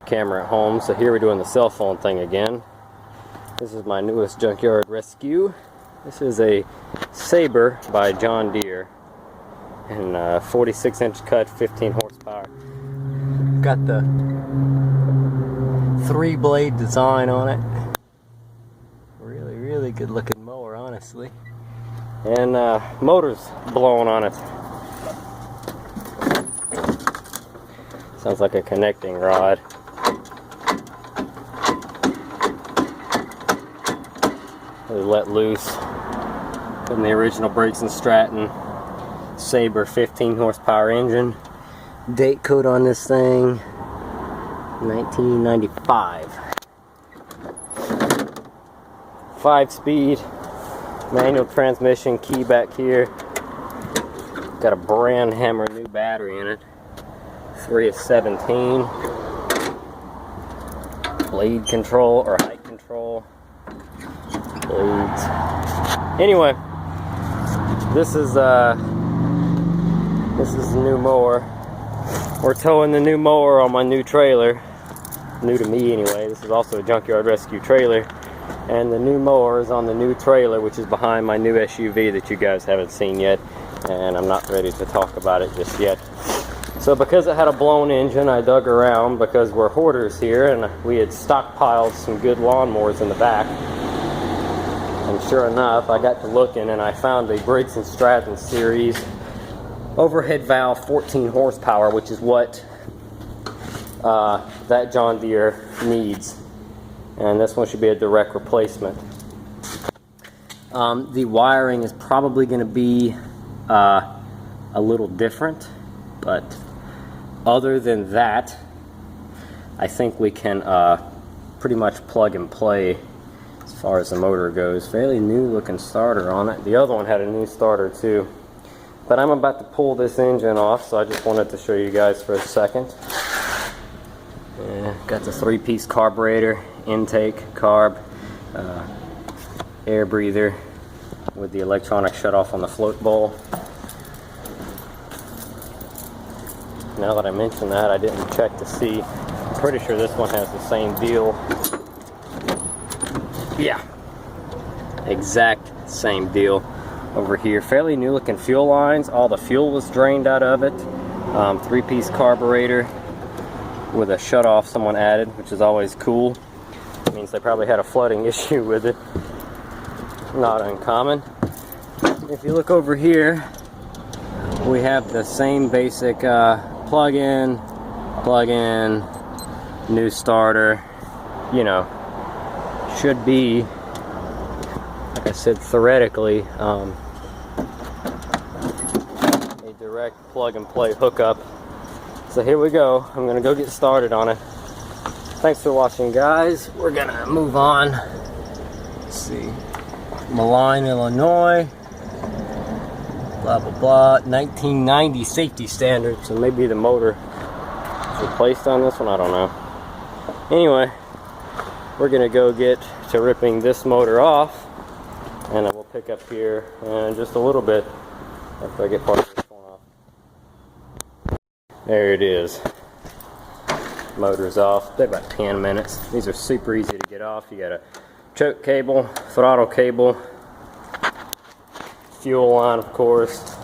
Camera at home, so here we're doing the cell phone thing again. This is my newest junkyard rescue. This is a Sabre by John Deere, and 46-inch cut, 15 horsepower. Got the 3-blade design on it. Really good looking mower, honestly. And motor's blowing on it. Sounds like a connecting rod. Let loose from the original Briggs & Stratton Sabre 15 horsepower engine. Date code on this thing 1995. 5-speed manual transmission, key back here. Got a brand hammer new battery in it, 3 of 17. Blade control or height control. Blades. Anyway, this is the new mower. We're towing the new mower on my new trailer. New to me anyway. This is also a junkyard rescue trailer. And the new mower is on the new trailer, which is behind my new SUV that you guys haven't seen yet. And I'm not ready to talk about it just yet. So because it had a blown engine, I dug around because we're hoarders here, and we had stockpiled some good lawnmowers in the back. And sure enough, I got to looking and I found a Briggs & Stratton series overhead valve 14 horsepower, which is what that John Deere needs. And this one should be a direct replacement. The wiring is probably going to be a little different, but other than that, I think we can pretty much plug and play as far as the motor goes. Fairly new looking starter on it. The other one had a new starter too. But I'm about to pull this engine off, so I just wanted to show you guys for a second. Got the 3-piece carburetor, intake, carb, air breather with the electronic shutoff on the float bowl. Now that I mentioned that, I didn't check to see. I'm pretty sure this one has the same deal. Yeah, exact same deal over here. Fairly new looking fuel lines. All the fuel was drained out of it. 3-piece carburetor with a shutoff someone added, which is always cool. It means they probably had a flooding issue with it. Not uncommon. If you look over here, we have the same basic plug-in, new starter. You know, should be, like I said, theoretically a direct plug-and-play hookup. So here we go. I'm gonna go get started on it. Thanks for watching, guys. We're gonna move on. Let's see, Moline, Illinois. Blah blah blah. 1990 safety standard. So maybe the motor is replaced on this one. I don't know. Anyway, we're gonna go get to ripping this motor off, and then we'll pick up here in just a little bit after I get part of this one off. There it is. Motor's off. Take about 10 minutes. These are super easy to get off. You got a choke cable, throttle cable, fuel line, of course.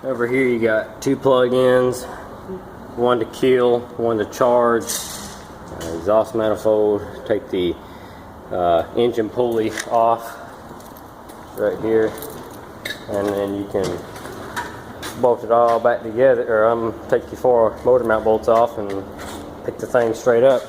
Over here you got 2 plug-ins, one to kill, one to charge. Exhaust manifold. Take the engine pulley off right here, and then you can bolt it all back together, or take your 4 motor mount bolts off and pick the thing straight up,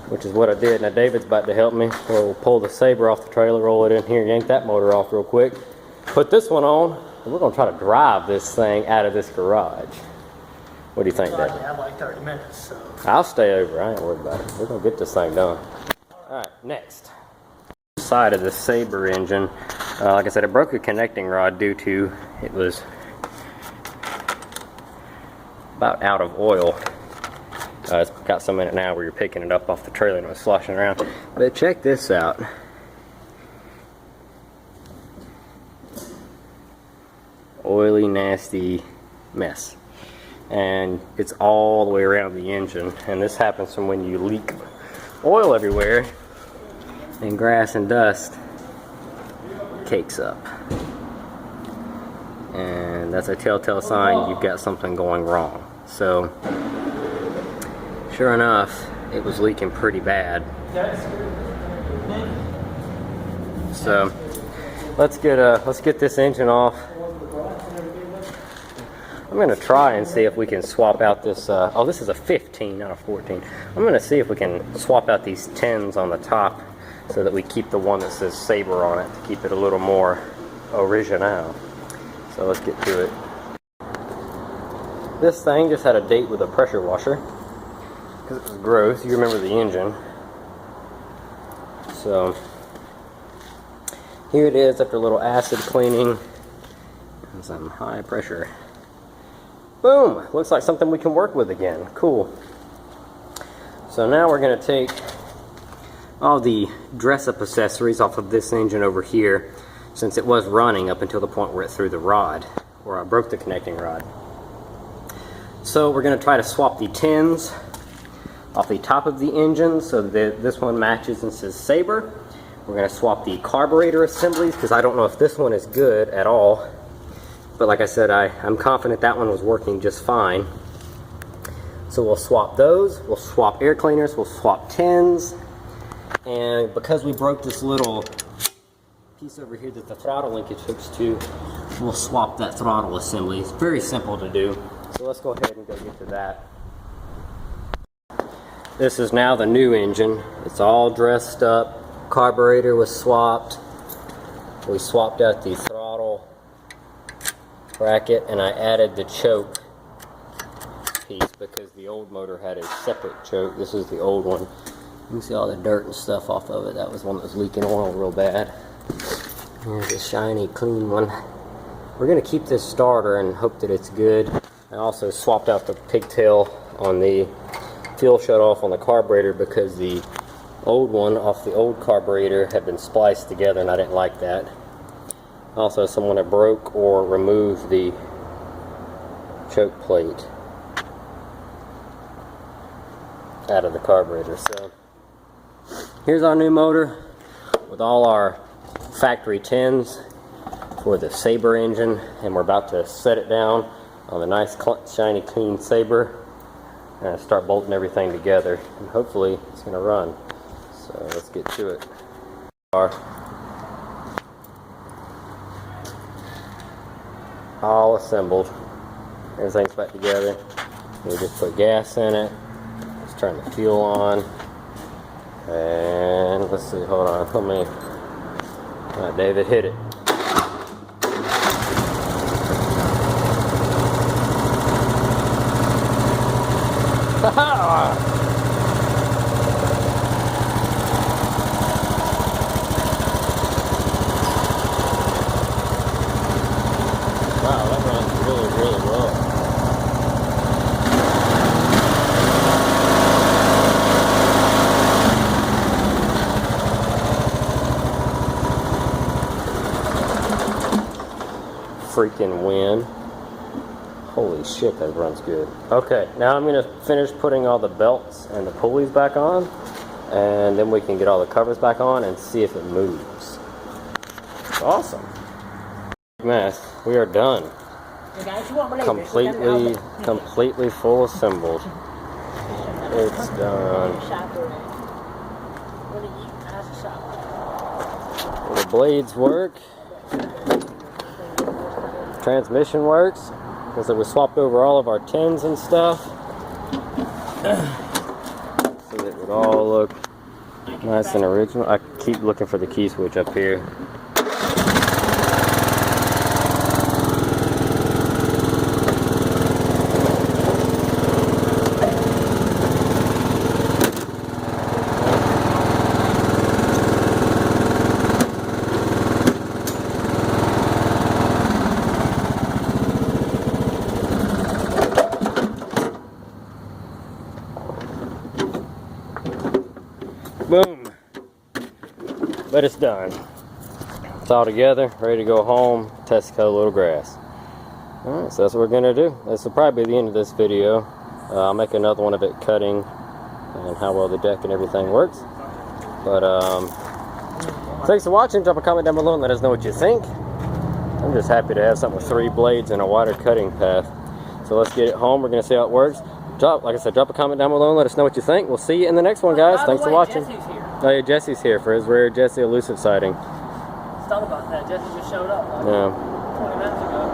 which is what I did. Now David's about to help me. We'll pull the Sabre off the trailer, roll it in here, yank that motor off real quick, put this one on, and we're going to try to drive this thing out of this garage. What do you think, David? I have like 30 minutes, so. I'll stay over. I ain't worried about it. We're going to get this thing done. Alright, next. Side of the Sabre engine. Like I said, it broke a connecting rod due to it was about out of oil. It's got some in it now where you're picking it up off the trailer and it was sloshing around. But check this out. Oily, nasty mess. and it's all the way around the engine. And this happens from when you leak oil everywhere, and grass and dust cakes up. And that's a telltale sign you've got something going wrong. So, sure enough, it was leaking pretty bad. So, let's get this engine off. I'm gonna try and see if we can swap out this. Oh, this is a 15, not a 14. I'm gonna see if we can swap out these 10s on the top, so that we keep the one that says Sabre on it, to keep it a little more original. So let's get to it. This thing just had a date with a pressure washer because it was gross. You remember the engine. So here it is after a little acid cleaning and some high pressure. Boom! Looks like something we can work with again. Cool. So now we're going to take all the dress-up accessories off of this engine over here, since it was running up until the point where it threw the rod, or I broke the connecting rod. So we're going to try to swap the 10s off the top of the engine so that this one matches and says Sabre. We're going to swap the carburetor assemblies, because I don't know if this one is good at all. But like I said, I'm confident that one was working just fine. So we'll swap those, we'll swap air cleaners, we'll swap 10s. And because we broke this little piece over here that the throttle linkage hooks to, we'll swap that throttle assembly. It's very simple to do. So let's go ahead and go get to that. This is now the new engine. It's all dressed up. Carburetor was swapped. We swapped out the throttle bracket, and I added the choke piece because the old motor had a separate choke. This is the old one. You can see all the dirt and stuff off of it. That was one that was leaking oil real bad. Here's a shiny, clean one. We're going to keep this starter and hope that it's good. I also swapped out the pigtail on the fuel shut-off on the carburetor because the old one off the old carburetor had been spliced together, and I didn't like that. Also, someone had broke or removed the choke plate out of the carburetor. So here's our new motor with all our factory 10s for the Sabre engine, and we're about to set it down on the nice shiny clean Sabre and start bolting everything together, and hopefully it's going to run. So let's get to it. All assembled. Everything's back together. We just put gas in it. Let's turn the fuel on. And let's see, hold on. Let me. Alright, David, hit it. Ha-ha! Wow, that runs really, really well. Freaking wind. Holy shit, that runs good. Okay, now I'm going to finish putting all the belts and the pulleys back on, and then we can get all the covers back on and see if it moves. Awesome. Mess. We are done. Completely full assembled. It's done. The blades work. Transmission works. Because we swapped over all of our 10s and stuff. So that it would all look nice and original. I keep looking for the key switch up here. Boom. But it's done. It's all together, ready to go home, Tesco little grass. Alright, so that's what we're going to do. This will probably be the end of this video. I'll make another one of it cutting and how well the deck and everything works. But thanks for watching. Drop a comment down below and let us know what you think. I'm just happy to have something with 3 blades and a wider cutting path. So let's get it home. We're going to see how it works. Like I said, drop a comment down below and let us know what you think. We'll see you in the next one, guys. Thanks for watching. Jesse's here. Oh yeah, Jesse's here for his rare Jesse elusive sighting. Thought about that. Jesse just showed up like 20 minutes ago.